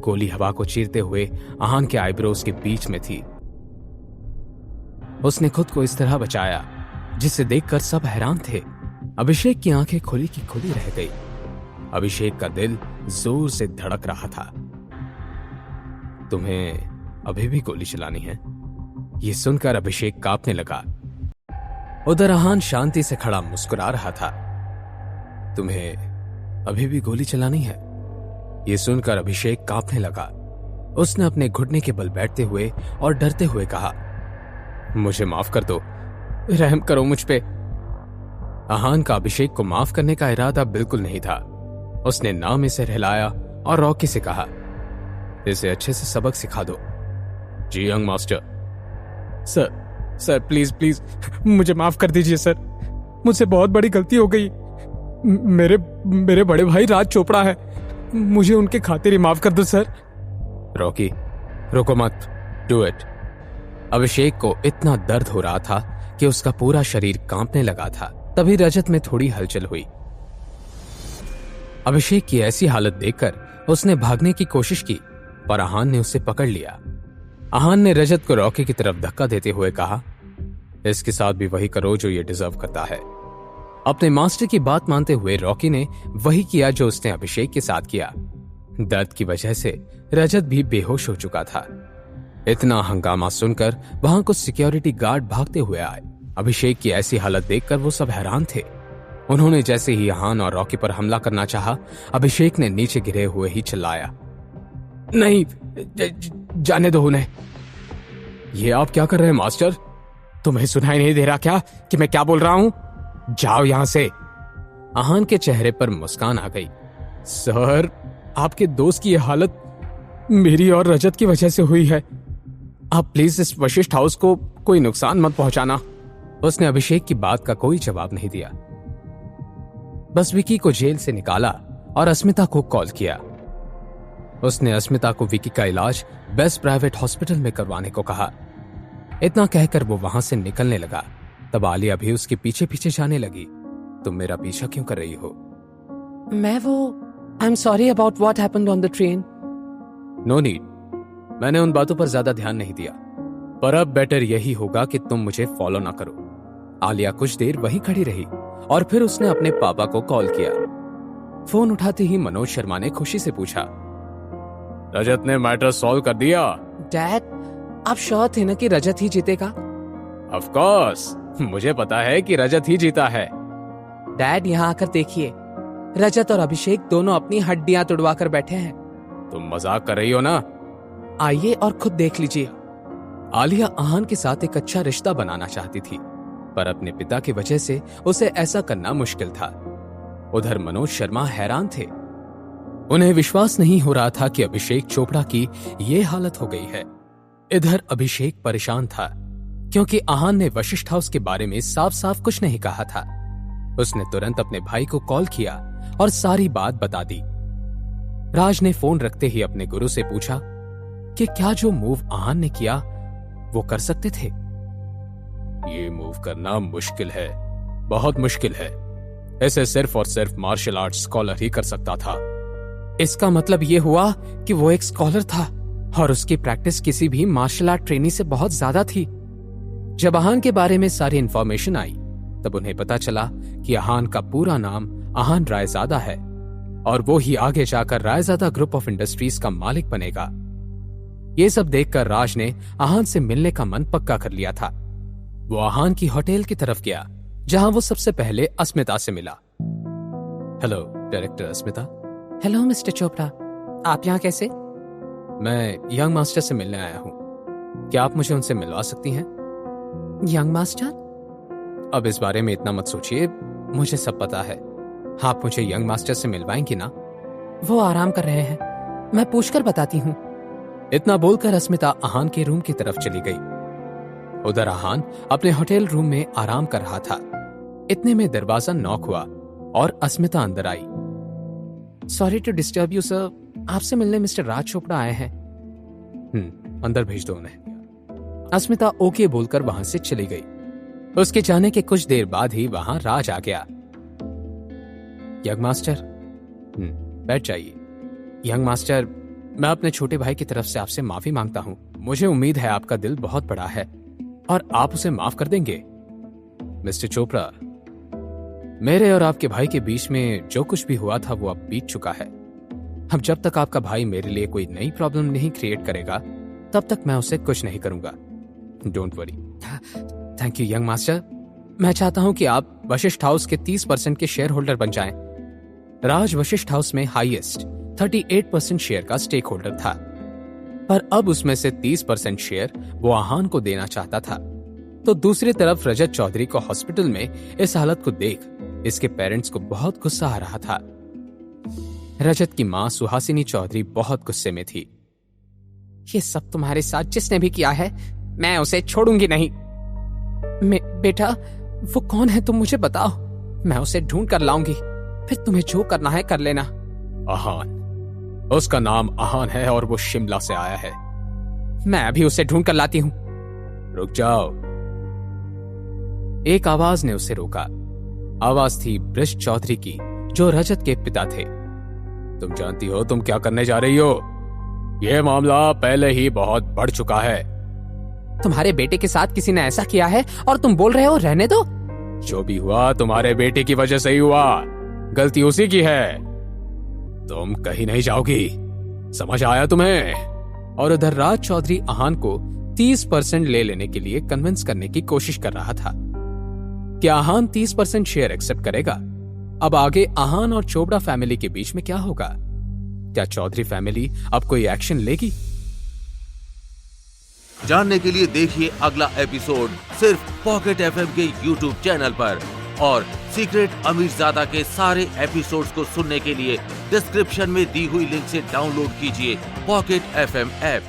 गोली हवा को चीरते हुए आहान के आईब्रोज के बीच में थी। उसने खुद को इस तरह बचाया जिसे देखकर सब हैरान थे। अभिषेक की आंखें खुली की खुली रह गई। अभिषेक का दिल जोर से धड़क रहा था। तुम्हें अभी भी गोली चलानी है? यह सुनकर अभिषेक कांपने लगा। उधर आहान शांति से खड़ा मुस्कुरा रहा था। तुम्हें अभी भी गोली चलानी है? यह सुनकर अभिषेक कांपने लगा। उसने अपने घुटने के बल बैठते हुए और डरते हुए कहा, मुझे माफ कर दो, रहम करो मुझ पे। आहान का अभिषेक को माफ करने का इरादा बिल्कुल नहीं था। उसने नाम इसे हिलाया और रॉकी से कहा, इसे अच्छे से सबक सिखा दो। जी young master. Sir please please मुझे माफ कर दीजिए सर, मुझसे बहुत बड़ी गलती हो गई। मेरे बड़े भाई राज चोपड़ा है, मुझे उनके खातिर ही माफ कर दो सर। रॉकी रुको मत, डू इट। अभिषेक को इतना दर्द हो रहा था कि उसका पूरा शरीर कांपने लगा था। तभी रजत में थोड़ी हलचल हुई। अभिषेक की ऐसी हालत देखकर उसने भागने की कोशिश की, पर आहान ने उसे पकड़ लिया। आहान ने रजत को रॉकी की तरफ धक्का देते हुए कहा, इसके साथ भी वही करो जो ये डिजर्व करता है। अपने मास्टर की बात मानते हुए रॉकी ने वही किया जो उसने अभिषेक के साथ किया। दर्द की वजह से रजत भी बेहोश हो चुका था। इतना हंगामा सुनकर वहां कुछ सिक्योरिटी गार्ड भागते हुए आए। अभिषेक की ऐसी हालत देखकर वो सब हैरान थे। उन्होंने जैसे ही आहान और रॉकी पर हमला करना चाहा, अभिषेक ने नीचे गिरे हुए ही चिल्लाया, नहीं, जाने दो उन्हें। ये आप क्या कर रहे हैं मास्टर? तुम्हें सुनाई नहीं दे रहा क्या कि मैं क्या बोल रहा हूं? जाओ यहां से। आहान के चेहरे पर मुस्कान आ गई। सर, आपके दोस्त की यह हालत मेरी और रजत की वजह से हुई है। आप प्लीज इस वशिष्ठ हाउस को कोई नुकसान मत पहुंचाना। उसने अभिषेक की बात का कोई जवाब नहीं दिया, बस विकी को जेल से निकाला और अस्मिता को कॉल किया। उसने अस्मिता को विकी का इलाज बेस्ट प्राइवेट हॉस्पिटल में करवाने को कहा। इतना कहकर वो वहां से निकलने लगा। तब आलिया भी उसके पीछे पीछे जाने लगी। तुम मेरा पीछा क्यों कर रही हो? I am sorry about what happened on the train. No need, मैंने उन बातों पर ज्यादा ध्यान नहीं दिया। पर अब बेटर यही होगा कि तुम मुझे फॉलो ना करो। आलिया कुछ देर वहीं खड़ी रही और फिर उसने अपने पापा को कॉल किया। फोन उठाते ही मनोज शर्मा ने खुशी से पूछा, रजत ने मैटर सॉल्व कर दिया? डैड, आप श्योर थे ना कि रजत ही जीतेगा? ऑफ कोर्स, मुझे पता है कि रजत ही जीता है। डैड, यहाँ आकर देखिए, रजत और अभिषेक दोनों अपनी हड्डियां तुड़वा कर बैठे हैं। तुम मजाक कर रही हो ना? आइए और खुद देख लीजिए। आलिया आहान के साथ एक अच्छा रिश्ता बनाना चाहती थी, पर अपने पिता की वजह से उसे ऐसा करना मुश्किल था। उधर मनोज शर्मा हैरान थे। उन्हें विश्वास नहीं हो रहा था कि अभिषेक चोपड़ा की ये हालत हो गई है। इधर अभिषेक परेशान था क्योंकि आहान ने वशिष्ठ हाउस के बारे में साफ साफ कुछ नहीं कहा था। उसने तुरंत अपने भाई को कॉल किया और सारी बात बता दी। राज ने फोन रखते ही अपने गुरु से पूछा कि क्या जो मूव आहान ने किया वो कर सकते थे। ये मूव करना मुश्किल है, बहुत मुश्किल है। ऐसे सिर्फ और सिर्फ मार्शल आर्ट स्कॉलर ही कर सकता था। इसका मतलब ये हुआ कि वो एक स्कॉलर था और उसकी प्रैक्टिस किसी भी मार्शल आर्ट ट्रेनी से बहुत ज्यादा थी। जब आहान के बारे में सारी इंफॉर्मेशन आई तब उन्हें पता चला कि आहान का पूरा नाम आहान रायजादा है और वो ही आगे जाकर रायजादा ग्रुप ऑफ इंडस्ट्रीज का मालिक बनेगा। ये सब देखकर राज ने आहान से मिलने का मन पक्का कर लिया था। वो आहान की होटल की तरफ गया जहां वो सबसे पहले अस्मिता से मिला। हेलो डायरेक्टर अस्मिता। हेलो मिस्टर चोपड़ा, आप यहाँ कैसे? मैं यंग मास्टर से मिलने आया हूँ। क्या आप मुझे उनसे मिलवा सकती हैं? Young master? अब इस बारे में इतना मत सोचिए, मुझे सब पता है। आप मुझे यंग मास्टर से मिलवाएंगी ना? वो आराम कर रहे हैं, मैं पूछकर बताती हूँ। इतना बोलकर अस्मिता आहान के रूम की तरफ चली गई। उधर आहान अपने होटल रूम में आराम कर रहा था। इतने में दरवाजा नॉक हुआ और अस्मिता अंदर आई। Sorry to disturb you sir, आपसे मिलने मिस्टर राज चोपड़ा आए हैं। अंदर भेज दो उन्हें। अस्मिता ओके बोलकर वहां से चली गई। उसके जाने के कुछ देर बाद ही वहां राज आ गया। यंग मास्टर, बैठ जाइए। यंग मास्टर, मैं अपने छोटे भाई की तरफ से आपसे माफी मांगता हूं। मुझे उम्मीद है आपका दिल बहुत बड़ा है और आप उसे माफ कर देंगे। मिस्टर चोपड़ा, मेरे और आपके भाई के बीच में जो कुछ भी हुआ था वो अब बीत चुका है। अब जब तक आपका भाई मेरे लिए कोई नई प्रॉब्लम नहीं क्रिएट करेगा तब तक मैं उसे कुछ नहीं करूंगा। Don't worry. Thank you young master. मैं चाहता हूं कि आप वशिष्ठ हाउस के 30% के शेयर होल्डर बन जाएं। राज वशिष्ठ हाउस में हाईएस्ट 38% शेयर का स्टेक होल्डर था, पर अब उसमें से 30% शेयर वो आहान को देना चाहता था। तो दूसरी तरफ रजत चौधरी को हॉस्पिटल में इस हालत को देख इसके पेरेंट्स को बहुत गुस्सा आ रहा था। रजत की मां सुहासिनी चौधरी बहुत गुस्से में थी। ये सब तुम्हारे साथ जिसने भी किया है, मैं उसे छोड़ूंगी नहीं। बेटा, वो कौन है तुम मुझे बताओ, मैं उसे ढूंढ कर लाऊंगी, फिर तुम्हें जो करना है कर लेना। आहान, उसका नाम आहान है और वो शिमला से आया है। मैं अभी उसे ढूंढ कर लाती हूं। रुक जाओ। एक आवाज ने उसे रोका। आवाज थी ब्रिज चौधरी की, जो रजत के पिता थे। तुम जानती हो तुम क्या करने जा रही हो? यह मामला पहले ही बहुत बढ़ चुका है। तुम्हारे बेटे के साथ किसी ने ऐसा किया है और तुम बोल रहे हो रहने दो? जो भी हुआ तुम्हारे बेटे की वजह से ही हुआ, गलती उसी की है। तुम कहीं नहीं जाओगी, समझ आया तुम्हें? और उधर राज चौधरी आहान को 30% ले लेने के लिए कन्विंस करने की कोशिश कर रहा था। क्या आहान 30% शेयर एक्सेप्ट करेगा? अब आगे आहान और चोपड़ा फैमिली के बीच में क्या होगा? क्या चौधरी फैमिली अब कोई एक्शन लेगी? जानने के लिए देखिए अगला एपिसोड सिर्फ पॉकेट एफएम के यूट्यूब चैनल पर, और सीक्रेट अमीरजादा के सारे एपिसोड्स को सुनने के लिए डिस्क्रिप्शन में दी हुई लिंक से डाउनलोड कीजिए पॉकेट एफएम ऐप।